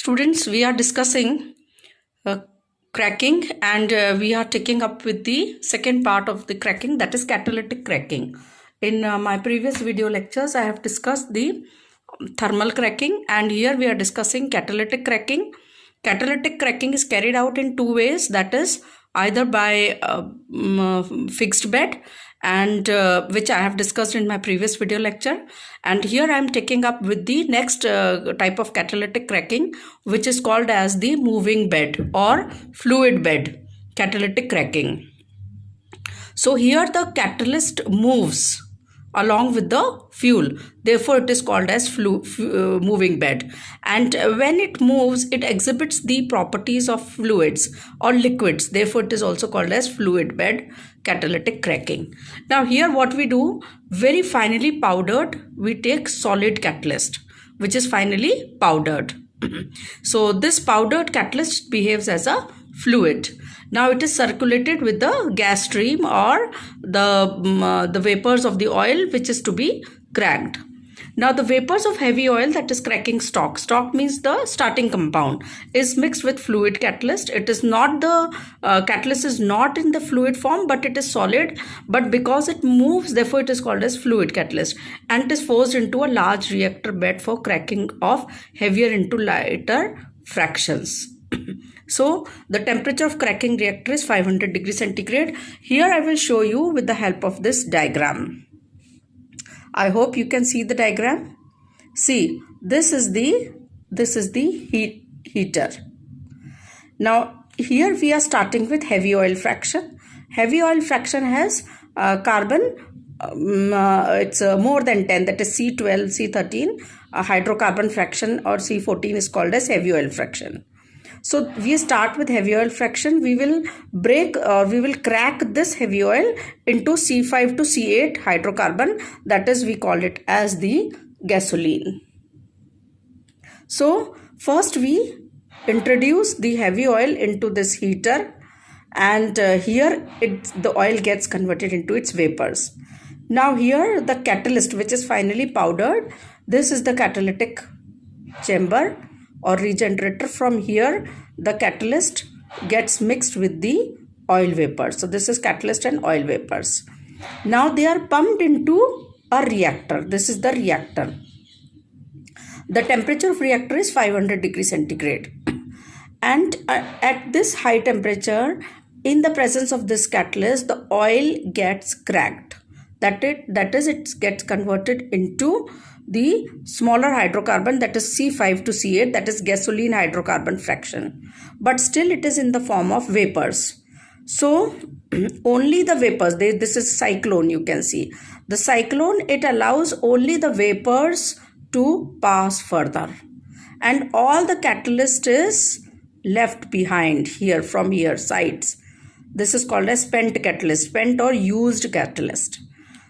Students, we are discussing cracking, and we are taking up with the second part of the cracking, that is catalytic cracking. In my previous video lectures, I have discussed the thermal cracking, and here we are discussing catalytic cracking. Catalytic cracking is carried out in two ways, that is either by fixed bed, and which I have discussed in my previous video lecture, and here I am taking up with the next type of catalytic cracking, which is called as the moving bed or fluid bed catalytic cracking. So here the catalyst moves along with the fuel, therefore it is called as moving bed, and when it moves it exhibits the properties of fluids or liquids, therefore it is also called as fluid bed catalytic cracking. Now here what we do, very finely powdered, we take solid catalyst which is finely powdered. So this powdered catalyst behaves as a fluid. Now it is circulated with the gas stream or the vapors of the oil which is to be cracked. Now the vapors of heavy oil, that is cracking stock. Stock means the starting compound is mixed with fluid catalyst. It is not the catalyst is not in the fluid form, but it is solid. But because it moves, therefore it is called as fluid catalyst, and it is forced into a large reactor bed for cracking of heavier into lighter fractions. So the temperature of cracking reactor is 500 degrees centigrade. Here I will show you with the help of this diagram. I hope you can see the diagram. See, this is the heater. Now here we are starting with heavy oil fraction. Heavy oil fraction has carbon, it's more than 10, that is C12, C13. Hydrocarbon fraction or C14 is called as heavy oil fraction. So we start with heavy oil fraction. We will break or we will crack this heavy oil into C5 to C8 hydrocarbon, that is we call it as the gasoline. So first we introduce the heavy oil into this heater, and here the oil gets converted into its vapors. Now here the catalyst which is finally powdered, this is the catalytic chamber or regenerator. From here the catalyst gets mixed with the oil vapors. So this is catalyst and oil vapors. Now they are pumped into a reactor. This is the reactor. The temperature of reactor is 500 degrees centigrade, and at this high temperature, in the presence of this catalyst, the oil gets cracked. That is it gets converted into the smaller hydrocarbon, that is C5 to C8, that is gasoline hydrocarbon fraction, but still it is in the form of vapors. So only the vapors, this is cyclone, you can see the cyclone, it allows only the vapors to pass further, and all the catalyst is left behind here from here sides. This is called as spent catalyst, spent or used catalyst.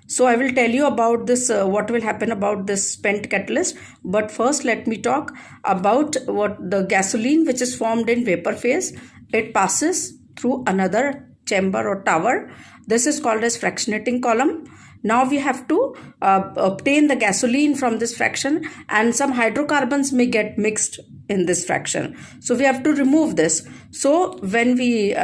So I will tell you about this, what will happen about this spent catalyst. But first let me talk about what the gasoline which is formed in vapor phase. It passes through another chamber or tower. This is called as fractionating column. Now we have to obtain the gasoline from this fraction, and some hydrocarbons may get mixed in this fraction. So we have to remove this. So when we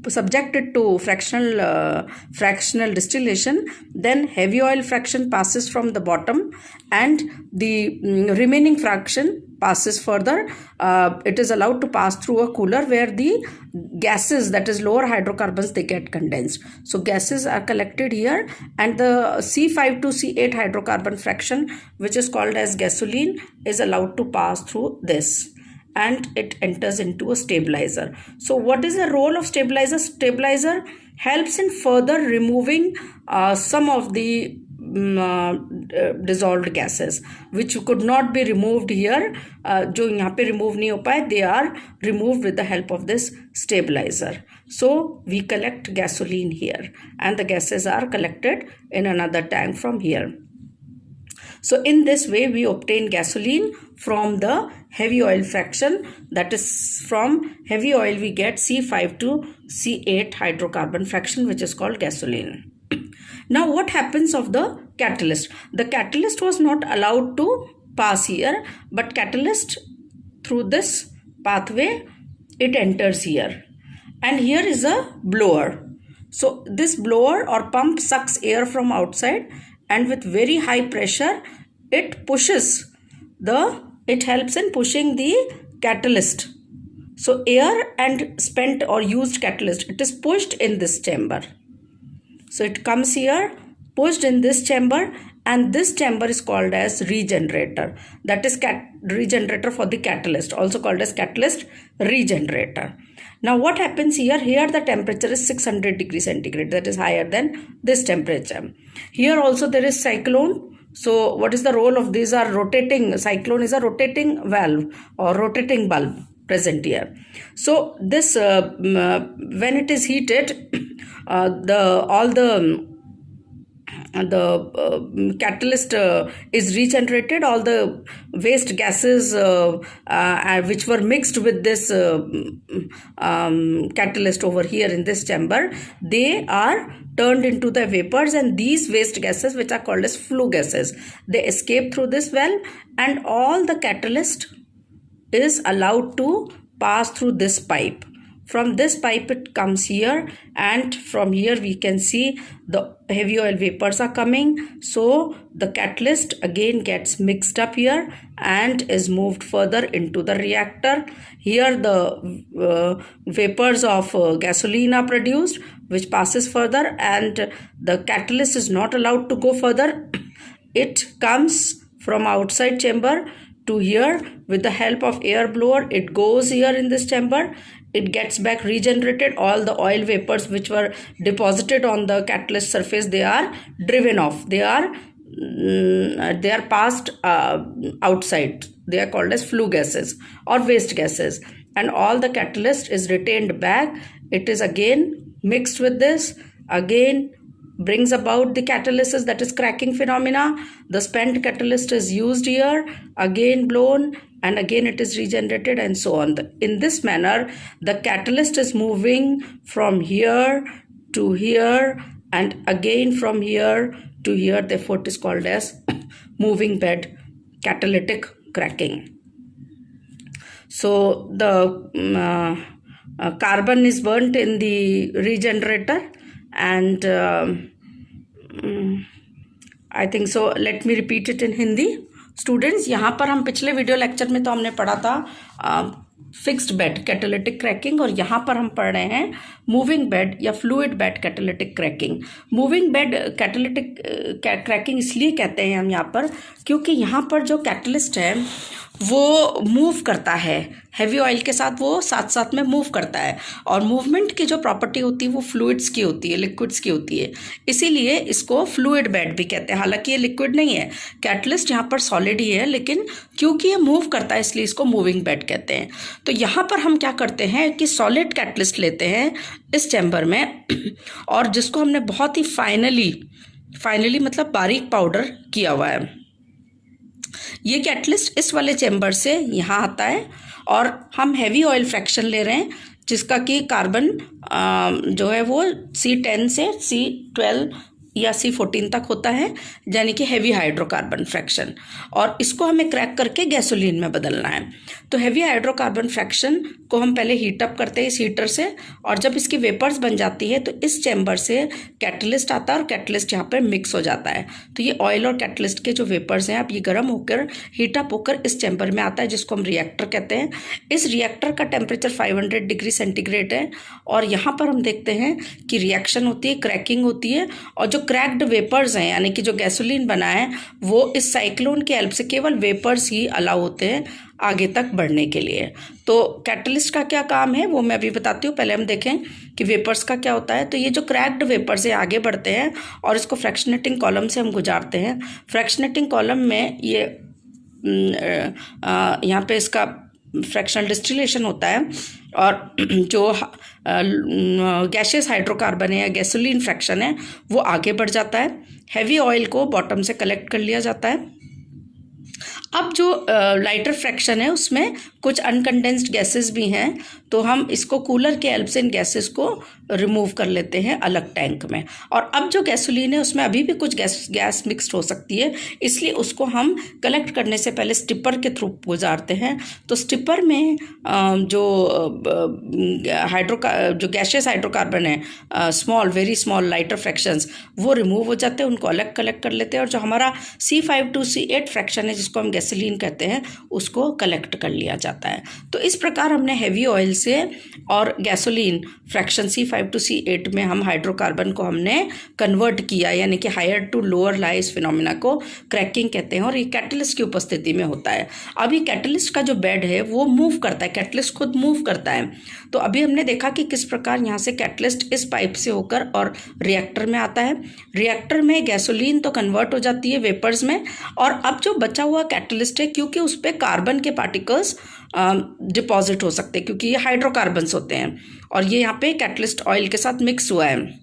subject it to fractional distillation, then heavy oil fraction passes from the bottom, and the remaining fraction passes further. It is allowed to pass through a cooler where the gases, that is lower hydrocarbons, they get condensed. So gases are collected here, and the C5 to C8 hydrocarbon fraction, which is called as gasoline, is allowed to pass through this, and it enters into a stabilizer. So what is the role of stabilizer? Stabilizer helps in further removing some of the dissolved gases which could not be removed here. जो यहाँ पे remove नहीं हो पाए, they are removed with the help of this stabilizer. So we collect gasoline here, and the gases are collected in another tank from here. So in this way we obtain gasoline from the heavy oil fraction, that is from heavy oil we get C5 to C8 hydrocarbon fraction, which is called gasoline. Now what happens of the catalyst? The catalyst was not allowed to pass here, but catalyst through this pathway, it enters here. And here is a blower. So this blower or pump sucks air from outside, and with very high pressure, it helps in pushing the catalyst. So air and spent or used catalyst, it is pushed in this chamber. So it comes here, pushed in this chamber, and this chamber is called as regenerator. That is regenerator for the catalyst, also called as catalyst regenerator. Now what happens here? Here the temperature is 600 degrees centigrade, that is higher than this temperature. Here also there is cyclone. So what is the role of these? Are rotating, cyclone is a rotating valve or rotating bulb present here. So this when it is heated, the catalyst is regenerated. All the waste gases which were mixed with this catalyst over here in this chamber, they are turned into the vapors, and these waste gases, which are called as flue gases, they escape through this valve, and all the catalyst is allowed to pass through this pipe. From this pipe it comes here, and from here we can see the heavy oil vapors are coming. So the catalyst again gets mixed up here and is moved further into the reactor. Here the vapors of gasoline are produced, which passes further, and the catalyst is not allowed to go further. It comes from outside chamber to here with the help of air blower. It goes here in this chamber. It gets back regenerated. All the oil vapors which were deposited on the catalyst surface, they are driven off. They are passed outside. They are called as flue gases or waste gases. And all the catalyst is retained back. It is again mixed with this. Again brings about the catalysis, that is cracking phenomena. The spent catalyst is used here, again blown, and again it is regenerated, and so on. In this manner, the catalyst is moving from here to here and again from here to here. Therefore, it is called as moving bed catalytic cracking. So the carbon is burnt in the regenerator, and I think so. Let me repeat it in Hindi. Students, यहाँ पर हम पिछले video lecture में तो हमने पढ़ा था fixed bed catalytic cracking, और यहाँ पर हम पढ़ रहे हैं मूविंग बेड या fluid bed catalytic cracking. Moving bed catalytic cracking इसलिए कहते हैं हम यहाँ पर, क्योंकि यहाँ पर जो कैटलिस्ट है वो मूव करता है हैवी ऑयल के साथ, वो साथ साथ में मूव करता है, और मूवमेंट की जो प्रॉपर्टी होती है वो फ्लूइड्स की होती है, लिक्विड्स की होती है. इसीलिए इसको फ्लूइड बेड भी कहते हैं. हालांकि ये लिक्विड नहीं है, कैटलिस्ट यहाँ पर सॉलिड ही है, लेकिन क्योंकि ये मूव करता है इसलिए इसको मूविंग बेड कहते हैं. तो यहाँ पर हम क्या करते हैं कि सॉलिड कैटलिस्ट लेते हैं इस चैम्बर में, और जिसको हमने बहुत ही फाइनली मतलब बारीक पाउडर किया हुआ है. ये कैटलिस्ट इस वाले चैम्बर से यहाँ आता है, और हम हैवी ऑयल फ्रैक्शन ले रहे हैं जिसका कि कार्बन जो है वो C10 से C12 या C14 तक होता है, यानी कि हैवी हाइड्रोकार्बन फ्रैक्शन, और इसको हमें क्रैक करके गैसोलीन में बदलना है. तो हैवी हाइड्रोकार्बन फ्रैक्शन को हम पहले हीट अप करते हैं इस हीटर से, और जब इसकी वेपर्स बन जाती है तो इस चैम्बर से कैटलिस्ट आता है और कैटलिस्ट यहाँ पर मिक्स हो जाता है. तो ये ऑयल और कैटलिस्ट के जो वेपर्स हैं, अब ये गर्म होकर हीट अप होकर इस चैम्बर में आता है, जिसको हम रिएक्टर कहते हैं. इस रिएक्टर का टेम्परेचर 500 डिग्री सेंटीग्रेड है, और यहाँ पर हम देखते हैं कि रिएक्शन होती है, क्रैकिंग होती है, और जो क्रैक्ड वेपर्स हैं यानी कि जो गैसोलीन बना है वो इस साइक्लोन के हेल्प से केवल वेपर्स ही अलाउ होते हैं आगे तक बढ़ने के लिए. तो कैटलिस्ट का क्या काम है वो मैं अभी बताती हूँ. पहले हम देखें कि वेपर्स का क्या होता है. तो ये जो क्रैक्ड वेपर्स है आगे बढ़ते हैं और इसको फ्रैक्शनेटिंग कॉलम से हम गुजारते हैं. फ्रैक्शनेटिंग कॉलम में ये यहाँ पे इसका फ्रैक्शनल डिस्टिलेशन होता है, और जो गैसियस हाइड्रोकार्बन है या गैसोलीन फ्रैक्शन है वो आगे बढ़ जाता है. हैवी ऑयल को बॉटम से कलेक्ट कर लिया जाता है. अब जो लाइटर फ्रैक्शन है उसमें कुछ अनकंडेंस्ड गैसेस भी हैं, तो हम इसको कूलर के हेल्प से इन गैसेस को रिमूव कर लेते हैं अलग टैंक में। और अब जो गैसोलीन है उसमें अभी भी कुछ गैस मिक्स्ड हो सकती है, इसलिए उसको हम कलेक्ट करने से पहले स्टिपर के थ्रू गुजारते हैं। तो स्टिपर में जो गैशियस हाइड्रोकार्बन है, small very small lighter fractions, वो रिमूव हो जाते हैं, उनको अलग कलेक्ट कर लेते हैं। और जो हमारा C5 to C8 फ्रैक्शन है जिसको हम गैसोलीन कहते हैं, उसको कलेक्ट कर लिया जाता है। तो इस प्रकार हमने हैवी ऑयल से और gasoline fraction C5 to C8 में हम हाइड्रोकार्बन को हमने कन्वर्ट किया, यानी कि higher to lower lies phenomena को क्रैकिंग कहते हैं। और ये कैटलिस्ट की उपस्थिति में होता है। अभी कैटलिस्ट का जो बेड है वो मूव करता है, कैटलिस्ट खुद मूव करता है। तो अभी हमने देखा कि किस प्रकार यहाँ से कैटलिस्ट इस पाइप से होकर और रिएक्टर में आता है। रिएक्टर में गैसोलीन तो कन्वर्ट हो जाती है वेपर्स में, और अब जो बचा हुआ कैटलिस्ट है, क्योंकि उस पर कार्बन के पार्टिकल्स डिपॉजिट हो सकते हैं, क्योंकि ये हाइड्रोकार्बन्स होते हैं और ये यहाँ पे कैटलिस्ट ऑयल के साथ मिक्स हुआ है।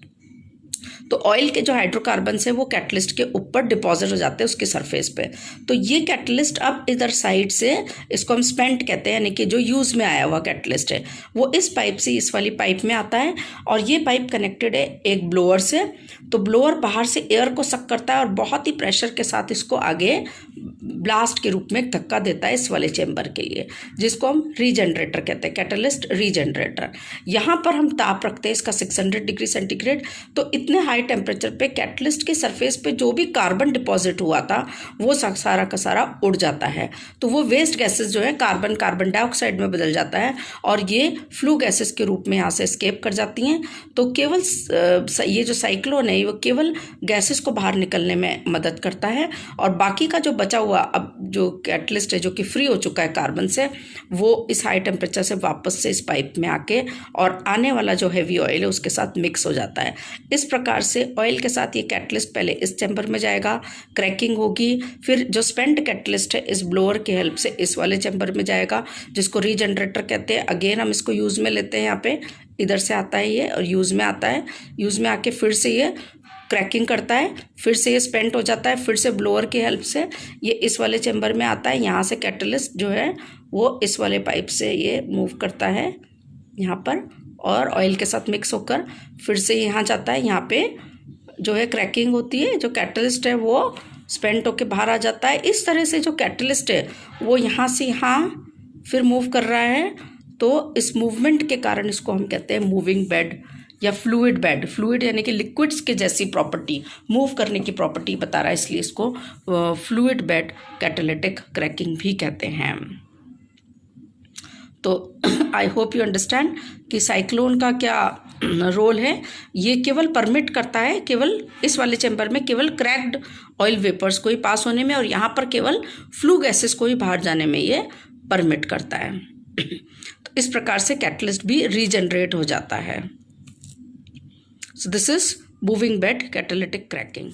तो ऑयल के जो हाइड्रोकार्बन्स है वो कैटलिस्ट के ऊपर डिपॉजिट हो जाते हैं उसके सरफेस पे। तो ये कैटलिस्ट अब इधर साइड से, इसको हम स्पेंट कहते हैं, यानी कि जो यूज़ में आया हुआ कैटलिस्ट है, वो इस पाइप से, इस वाली पाइप में आता है। और ये पाइप कनेक्टेड है एक ब्लोअर से। तो ब्लोअर बाहर से एयर को सक करता है और बहुत ही प्रेशर के साथ इसको आगे ब्लास्ट के रूप में धक्का देता है इस वाले चेम्बर के लिए, जिसको हम रीजनरेटर कहते हैं, कैटलिस्ट रीजनरेटर। यहाँ पर हम ताप रखते हैं इसका 600 डिग्री सेंटीग्रेड। तो इतने हाई टेम्परेचर पे कैटलिस्ट के सरफेस पे जो भी कार्बन डिपॉजिट हुआ था वो सारा का सारा उड़ जाता है। तो वो वेस्ट गैसेस जो है कार्बन डाइऑक्साइड में बदल जाता है और ये फ्लू गैसेस के रूप में यहाँ से एस्केप कर जाती हैं। तो केवल ये जो साइक्लोन है वो केवल गैसेस को बाहर निकलने में मदद करता है, और बाकी का जो बचा हुआ अब जो कैटलिस्ट है जो कि फ्री हो चुका है कार्बन से, वो इस हाई टेम्परेचर से वापस से इस पाइप में आके और आने वाला जो हैवी ऑयल है उसके साथ मिक्स हो जाता है। इस प्रकार से ऑयल के साथ ये कैटलिस्ट पहले इस चैम्बर में जाएगा, क्रैकिंग होगी, फिर जो स्पेंट कैटलिस्ट है इस ब्लोअर की हेल्प से इस वाले चैम्बर में जाएगा जिसको रीजनरेटर कहते हैं। अगेन हम इसको यूज़ में लेते हैं, यहाँ पे इधर से आता है ये और यूज़ में आता है। यूज़ में आके फिर से ये क्रैकिंग करता है, फिर से ये स्पेंट हो जाता है, फिर से ब्लोअर की हेल्प से ये इस वाले चैम्बर में आता है। यहाँ से कैटलिस्ट जो है वो इस वाले पाइप से ये मूव करता है यहाँ पर और ऑयल के साथ मिक्स होकर फिर से यहाँ जाता है। यहाँ पे जो है क्रैकिंग होती है, जो कैटलिस्ट है वो स्पेंट होकर बाहर आ जाता है। इस तरह से जो कैटलिस्ट है वो यहाँ से यहाँ फिर मूव कर रहा है। तो इस मूवमेंट के कारण इसको हम कहते हैं मूविंग बेड या फ्लूइड बेड। फ्लूइड यानी कि लिक्विड्स के जैसी प्रॉपर्टी, मूव करने की प्रॉपर्टी बता रहा है, इसलिए इसको फ्लूइड बेड कैटालिटिक क्रैकिंग भी कहते हैं। तो आई होप यू अंडरस्टैंड कि साइक्लोन का क्या रोल है। ये केवल परमिट करता है केवल इस वाले चैम्बर में केवल क्रैक्ड ऑयल वेपर्स को ही पास होने में, और यहाँ पर केवल फ्लू गैसेस को ही बाहर जाने में ये परमिट करता है। तो इस प्रकार से कैटलिस्ट भी रीजनरेट हो जाता है। So this is moving bed catalytic cracking.